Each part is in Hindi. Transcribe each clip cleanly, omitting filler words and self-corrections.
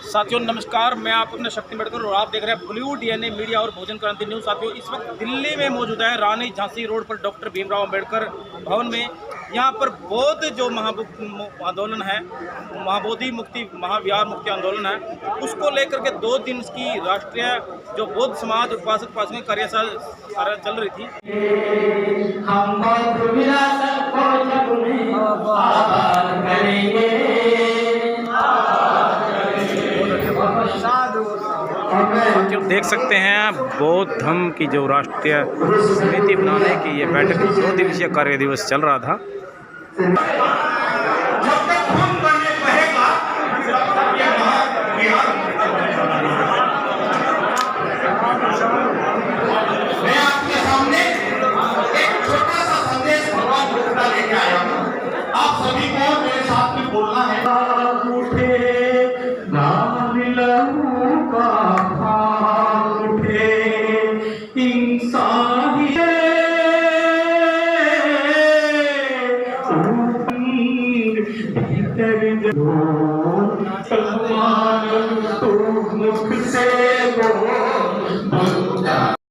साथियों नमस्कार, मैं आप अपना शक्ति मेडकर और आप देख रहे हैं ब्लू डीएनए मीडिया और भोजन क्रांति न्यूज़। साथियों इस वक्त दिल्ली में मौजूद है रानी झांसी रोड पर डॉक्टर भीमराव अंबेडकर भवन में। यहाँ पर बौद्ध जो आंदोलन है, महाबोधि मुक्ति महाविहार मुक्ति आंदोलन है, उसको लेकर के 2 दिन की राष्ट्रीय जो बौद्ध समाज उपासक उपासक कार्यशाला चल रही थी। आप देख सकते हैं बौद्ध धर्म की जो राष्ट्रीय समिति बनाने की ये बैठक 2 दिवसीय कार्य दिवस चल रहा था। मैं आपके सामने एक छोटा सा संदेश भगवान बुद्ध का लेके आया हूँ। आप सभी को मेरे साथ में बोलना है।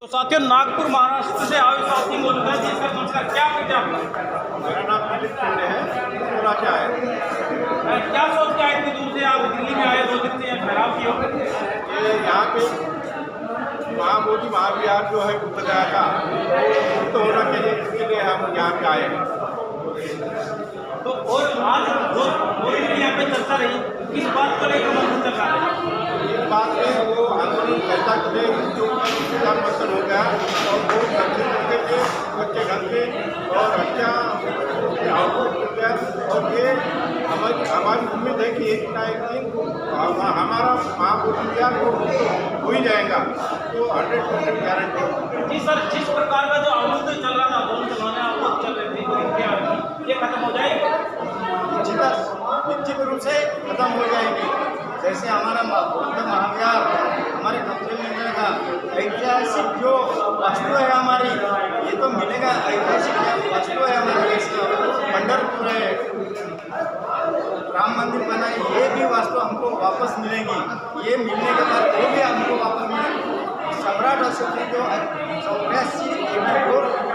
तो साथियों नागपुर महाराष्ट्र से आए साथी मौजूद है। जी सर नमस्कार, क्या कहते हैं आप? मेरा नाम दिलीप पांडे है। बोला क्या है? क्या सोच के आए इतनी दूर से आप दिल्ली में आए, 2 दिन से ठहराव किए हो? ये यहाँ पे महाबोधि महाविहार जो है बुद्ध गया का मुक्त होना चाहिए, इसके लिए हम यहाँ पे आए हैं। तो और आज 2 दिन यहाँ पे चर्चा रही, किस बात को लेकर मंथन चल रहा है? इस बात में वो आंदोलन चर्चा के जो मंथन हो गया और वो बच्चे लड़के के बच्चे घर के और हत्या और ये हमारी उम्मीद है कि एक ना एक दिन हमारा महाबोधि विहार हो ही जाएगा, तो 100% गारंटी। जी सर, जिस प्रकार का जो आंदोलन चल रहा था, आंदोलन चलाने आप चल रहे थे, ये खत्म हो जाएगा? निश्चित रूप से खत्म हो जाएगी। जैसे हमारा बौद्ध महाविहार हमारे कब्जे में मिलेगा, ऐतिहासिक जो वस्तु है हमारी, ये तो मिलेगा। ऐतिहासिक वस्तु है हमारे देश का, पंढरपुर है, राम मंदिर बना है, ये भी वस्तु हमको वापस मिलेंगी। ये मिलने के बाद वो भी हमको वापस मिलेंगी। सम्राट अशोक ने जो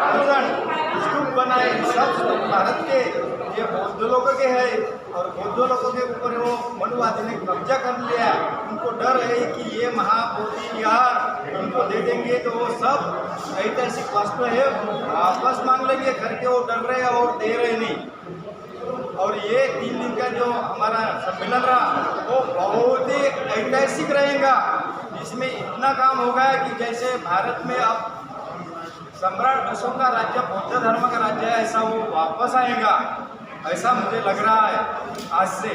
84,000 स्तूप बनाए, सब स्तूप भारत के ये बौद्ध लोगों के हैं और बौद्ध लोगों के ऊपर वो मनुवादी ने कब्जा कर लिया। उनको डर है कि ये महाबोधि विहार उनको दे देंगे तो वो सब ऐतिहासिक वस्तु है वापस मांग लेंगे करके वो डर रहे और दे रहे नहीं। और ये 3 दिन का जो हमारा सम्मेलन रहा वो बहुत ही ऐतिहासिक रहेगा। इसमें इतना काम होगा कि जैसे भारत में अब सम्राट अशोक का राज्य बौद्ध धर्म का राज्य है, ऐसा वो वापस आएगा, ऐसा मुझे लग रहा है आज से।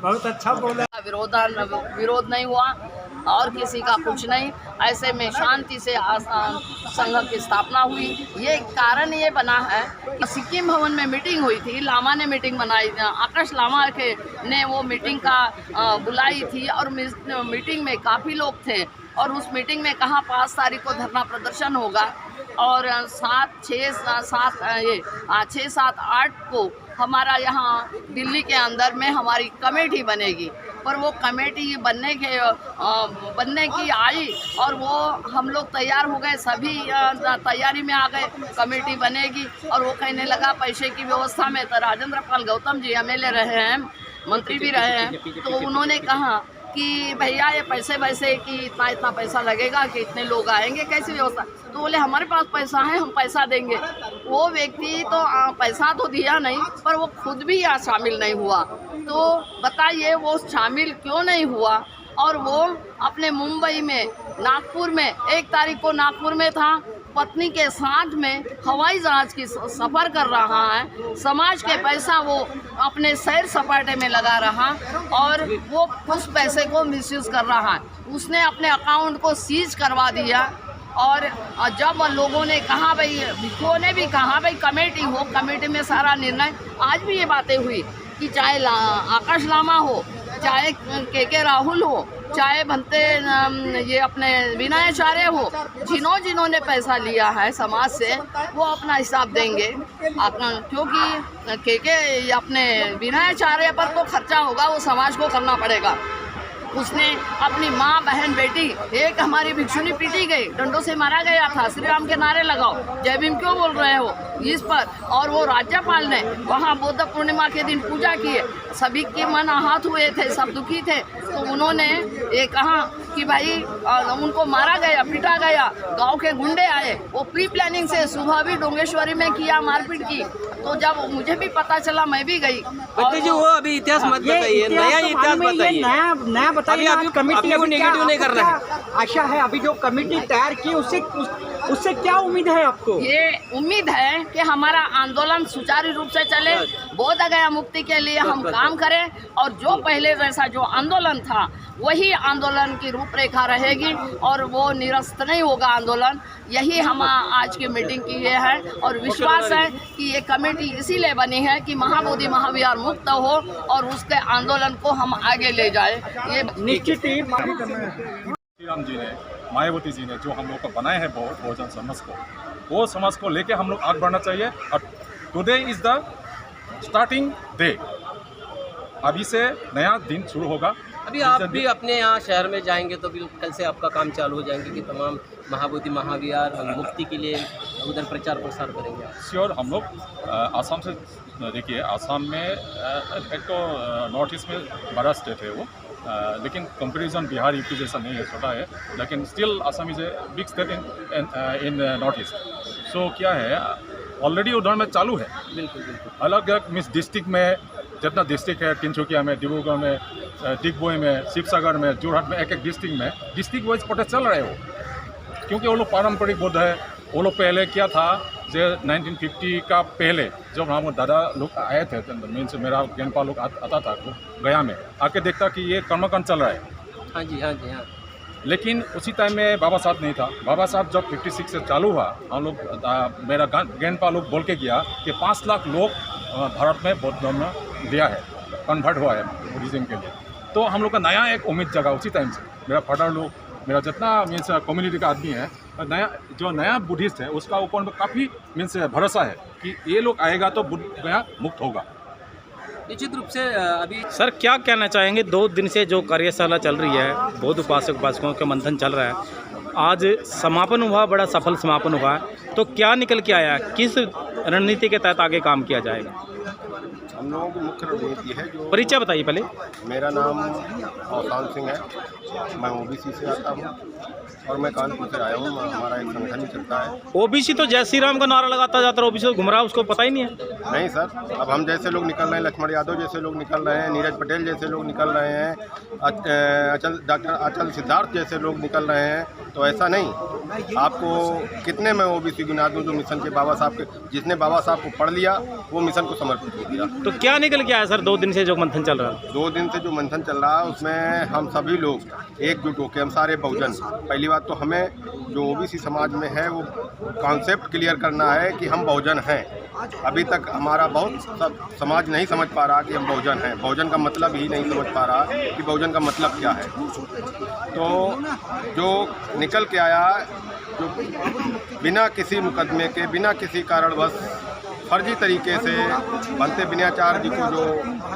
बहुत अच्छा बोला। विरोध नहीं हुआ और किसी का कुछ नहीं, ऐसे में शांति से संघ की स्थापना हुई। ये कारण ये बना है कि सिक्किम भवन में मीटिंग हुई थी, लामा ने मीटिंग बनाई, आकाश लामा ने वो मीटिंग का बुलाई थी और मीटिंग में काफ़ी लोग थे और उस मीटिंग में कहा 5 तारीख को धरना प्रदर्शन होगा और 6, 7, 8 को हमारा यहाँ दिल्ली के अंदर में हमारी कमेटी बनेगी। पर वो कमेटी बनने की आई और वो हम लोग तैयार हो गए, सभी तैयारी में आ गए, कमेटी बनेगी। और वो कहने लगा पैसे की व्यवस्था में, तो राजेंद्र पाल गौतम जी MLA रहे हैं, मंत्री भी रहे हैं, तो उन्होंने कहा कि भैया ये पैसे वैसे कि इतना पैसा लगेगा कि इतने लोग आएंगे, कैसी व्यवस्था? तो बोले हमारे पास पैसा है, हम पैसा देंगे। वो व्यक्ति तो पैसा तो दिया नहीं, पर वो खुद भी यहाँ शामिल नहीं हुआ। तो बताइए वो शामिल क्यों नहीं हुआ? और वो अपने मुंबई में, नागपुर में, 1 तारीख को नागपुर में था, पत्नी के साथ में हवाई जहाज की सफ़र कर रहा है, समाज के पैसा वो अपने सैर सपाटे में लगा रहा और वो उस पैसे को मिसयूज़ कर रहा है। उसने अपने अकाउंट को सीज करवा दिया और जब लोगों ने कहा भाई, भिखुओं ने भी कहा भाई कमेटी हो, कमेटी में सारा निर्णय, आज भी ये बातें हुई कि चाहे आकाश लामा हो, चाहे के राहुल हो, चाहे भंते ये अपने विनयाचार्य हो, जिन्होंने पैसा लिया है समाज से वो अपना हिसाब देंगे। क्योंकि अपने विनयाचार्य पर तो खर्चा होगा, वो समाज को करना पड़ेगा। उसने अपनी माँ, बहन, बेटी, एक हमारी भिक्षुनी पीटी गई, डंडों से मारा गया था, श्री राम के नारे लगाओ, जय भीम क्यों बोल रहे हो इस पर। और वो राज्यपाल ने वहाँ बुद्ध पूर्णिमा के दिन पूजा किए, सभी के मन आहत हुए थे, सब दुखी थे। तो उन्होंने ये कहा कि भाई उनको मारा गया, पीटा गया, गांव के गुंडे आए, वो प्री प्लानिंग से सुबह भी डोंगेश्वरी में किया, मारपीट की। तो जब मुझे भी पता चला मैं भी गई। और जो वो अभी इतिहास मत बताइए, नया इतिहास बताइए, नया बताइए। अभी कमेटी को नेगेटिव नहीं करना है। आशा है अभी जो कमेटी तैयार की उससे क्या उम्मीद है आपको? ये उम्मीद है कि हमारा आंदोलन सुचारू रूप से चले, बोध गया मुक्ति के लिए हम काम करें, और जो पहले जैसा जो आंदोलन था वही आंदोलन की रूपरेखा रहेगी, और वो निरस्त नहीं होगा आंदोलन। यही हम आज की मीटिंग की ये है, और विश्वास है कि ये कमेटी इसीलिए बनी है कि महाबोधि महाविहार मुक्त हो और उसके आंदोलन को हम आगे ले जाए। ये निश्चित ही राम जी ने, मायावती जी ने जो हम लोग को बनाए हैं बहुजन समाज को, वो समाज को लेके हम लोग आगे बढ़ना चाहिए। और today is the starting day, अभी से नया दिन शुरू होगा। अभी आप भी अपने यहाँ शहर में जाएंगे तो बिल्कुल कल से आपका काम चालू हो जाएंगे कि तमाम महाबोधि महाविहार मुक्ति के लिए उधर प्रचार प्रसार करेंगे। श्योर, हम लोग आसाम से, देखिए आसाम में एक तो नॉर्थ ईस्ट में बड़ा स्टेट है वो, लेकिन कंपैरिजन बिहार यूपी जैसा नहीं है, छोटा है, लेकिन still Assam is a big state in north east. So क्या है, ऑलरेडी उधर में चालू है। बिल्कुल बिल्कुल। अलग अलग मीन्स डिस्ट्रिक्ट में जितना डिस्ट्रिक्ट है, तिनसुकिया में, डिब्रूगढ़ में, डिगबोई में, शिवसागर में, जोरहाट में, एक एक डिस्ट्रिक्ट में डिस्ट्रिक्ट वाइज प्रोटेस्ट चल रहे हो, क्योंकि वो लोग पारंपरिक बुद्ध है। वो लोग पहले क्या था, जो 1950 का पहले जब हम दादा लोग आए थे, मीन्स मेरा ग्रैंडपा लोग आता था गया में, आके देखता कि ये कर्मकांड चल रहा है। हाँ जी, हाँ जी, हाँ। लेकिन उसी टाइम में बाबा साहब नहीं था। बाबा साहब जब 56 से चालू हुआ, हम लोग मेरा ग्रैंडपा लोग बोल के गया कि 5 लाख लोग भारत में बौद्ध धर्म में दिया है, कन्वर्ट हुआ है बुद्धिज़्म के लिए। तो हम लोग का नया एक उम्मीद जगा उसी टाइम से। मेरा फादर लोग, मेरा जितना मीन्स कम्युनिटी का आदमी है, नया बुद्धिस्ट है, उसका ऊपर में काफ़ी मीन्स भरोसा है कि ये लोग आएगा तो बुद्ध गया मुक्त होगा। निश्चित रूप से अभी सर क्या कहना चाहेंगे, 2 दिन से जो कार्यशाला चल रही है, बौद्ध उपासकों का मंथन चल रहा है, आज समापन हुआ, बड़ा सफल समापन हुआ है, तो क्या निकल के आया, किस रणनीति के तहत आगे काम किया जाएगा? हम लोगों की मुख्य रणनीति है जो, परिचय बताइए पहले। मेरा नाम अवसान सिंह है, मैं ओबीसी से आता हूँ और मैं कानपुर से आया हूँ। हमारा एक संगठन ही चलता है। ओबीसी तो जय श्री राम का नारा लगाता जाता है, ओबीसी तो घुम रहा है, उसको पता ही नहीं है। नहीं सर, अब हम जैसे लोग निकल रहे हैं, लक्ष्मण यादव जैसे लोग निकल रहे हैं, नीरज पटेल जैसे लोग निकल रहे हैं, डॉक्टर अचल सिद्धार्थ जैसे लोग निकल रहे हैं, तो ऐसा नहीं। आपको कितने मैं ओबीसी गिना दूँ जो मिशन के बाबा साहब के, जिसने बाबा साहब को पढ़ लिया वो मिशन को समर्पित कर दिया। तो क्या निकल के आया सर 2 दिन से जो मंथन चल रहा है? 2 दिन से जो मंथन चल रहा है उसमें हम सभी लोग एकजुट होकर, हम सारे बहुजन, पहली बात तो हमें जो ओबीसी समाज में है वो कॉन्सेप्ट क्लियर करना है कि हम बहुजन हैं। अभी तक हमारा बहुत समाज नहीं समझ पा रहा कि हम बहुजन हैं, बहुजन का मतलब ही नहीं समझ पा रहा कि बहुजन का मतलब क्या है। तो जो निकल के आया, जो बिना किसी मुकदमे के, बिना किसी कारणवश फर्जी तरीके से भंते विनयाचार्य जी को जो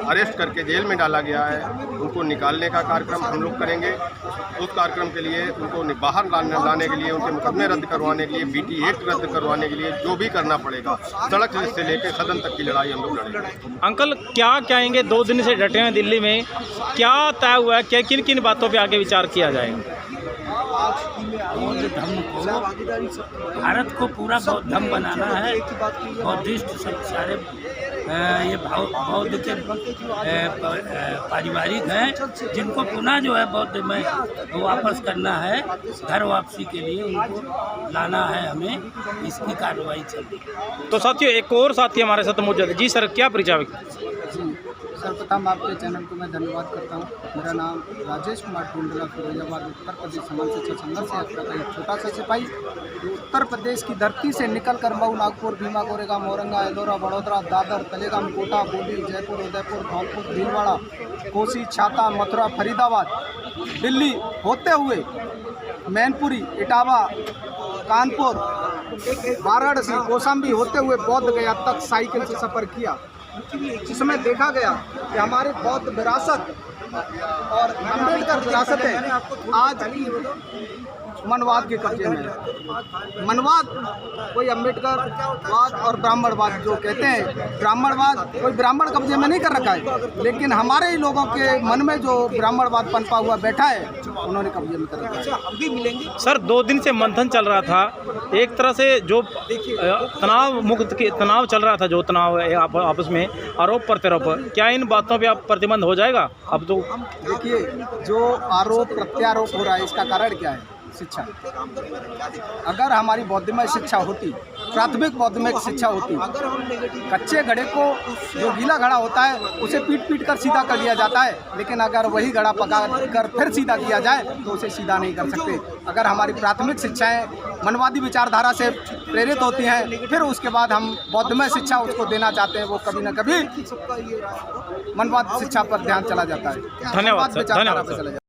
अरेस्ट करके जेल में डाला गया है, उनको निकालने का कार्यक्रम हम लोग करेंगे। उस कार्यक्रम के लिए उनको बाहर लाने के लिए, उनके मुकदमे रद्द करवाने के लिए, बीटी एक्ट रद्द करवाने के लिए जो भी करना पड़ेगा, सड़क से लेकर सदन तक की लड़ाई हम लोग लड़ेंगे। अंकल क्या कहेंगे, 2 दिन से डटे हैं दिल्ली में, क्या तय हुआ है, क्या किन किन बातों पे आगे विचार किया जाएगा? बौद्ध धर्म को, भारत को पूरा बौद्ध धर्म बनाना है। बौद्धिस्ट सब सारे ये बौद्ध के पारिवारिक हैं, जिनको पुनः जो है बौद्ध में वापस करना है, घर वापसी के लिए उनको लाना है, हमें इसकी कार्रवाई चल रही है। तो साथियों, एक और साथी हमारे साथ मौजूद है। जी सर, क्या परिचय? सर्वप्रथम आपके चैनल को मैं धन्यवाद करता हूँ। मेरा नाम राजेश कुमार टुंडला, फिरोजाबाद उत्तर प्रदेश समाज शिक्षा संघर्ष यात्रा का एक छोटा सा सिपाही जो उत्तर प्रदेश की धरती से निकलकर मऊ, नागपुर, भीमा, गोरेगांव, औरंगा, एलोरा, बड़ौदा, दादर, तलेगाम, कोटा, बूंदी, जयपुर, उदयपुर, धौलपुर, भीलवाड़ा, कोसी, छाता, मथुरा, फरीदाबाद, दिल्ली होते हुए मैनपुरी, इटावा, कानपुर, वाराणसी, कौशाम्बी होते हुए बौद्ध गया तक साइकिल से सफ़र किया, जिसमें देखा गया कि हमारी बौद्ध विरासत और अम्बेडकर विरासत है आज मनवाद के कब्जे में है। मनवाद कोई अम्बेडकरवाद और ब्राह्मणवाद जो कहते हैं, ब्राह्मणवाद कोई ब्राह्मण कब्जे में नहीं कर रखा है, लेकिन हमारे ही लोगों के मन में जो ब्राह्मणवाद पनपा हुआ बैठा है उन्होंने कब्जे में कर रखा है। हम भी मिलेंगे सर 2 दिन से मंथन चल रहा था, एक तरह से जो तनाव चल रहा था, जो तनाव है आपस में आरोप प्रत्यारोप, क्या इन बातों पे आप प्रतिबंध हो जाएगा? अब तो देखिए, जो आरोप प्रत्यारोप हो रहा है इसका कारण क्या है? शिक्षा। अगर हमारी बौद्धिमय शिक्षा होती, प्राथमिक बौद्धिमय शिक्षा होती, कच्चे घड़े को जो गीला घड़ा होता है उसे पीट कर सीधा कर दिया जाता है, लेकिन अगर वही घड़ा पका कर फिर सीधा किया जाए तो उसे सीधा नहीं कर सकते। अगर हमारी प्राथमिक शिक्षाएं मनवादी विचारधारा से प्रेरित होती हैं, फिर उसके बाद हम बौद्धिमय शिक्षा उसको देना चाहते हैं, वो कभी न कभी मनवाद शिक्षा पर ध्यान चला जाता है। धन्यवाद सर, धन्यवाद सर।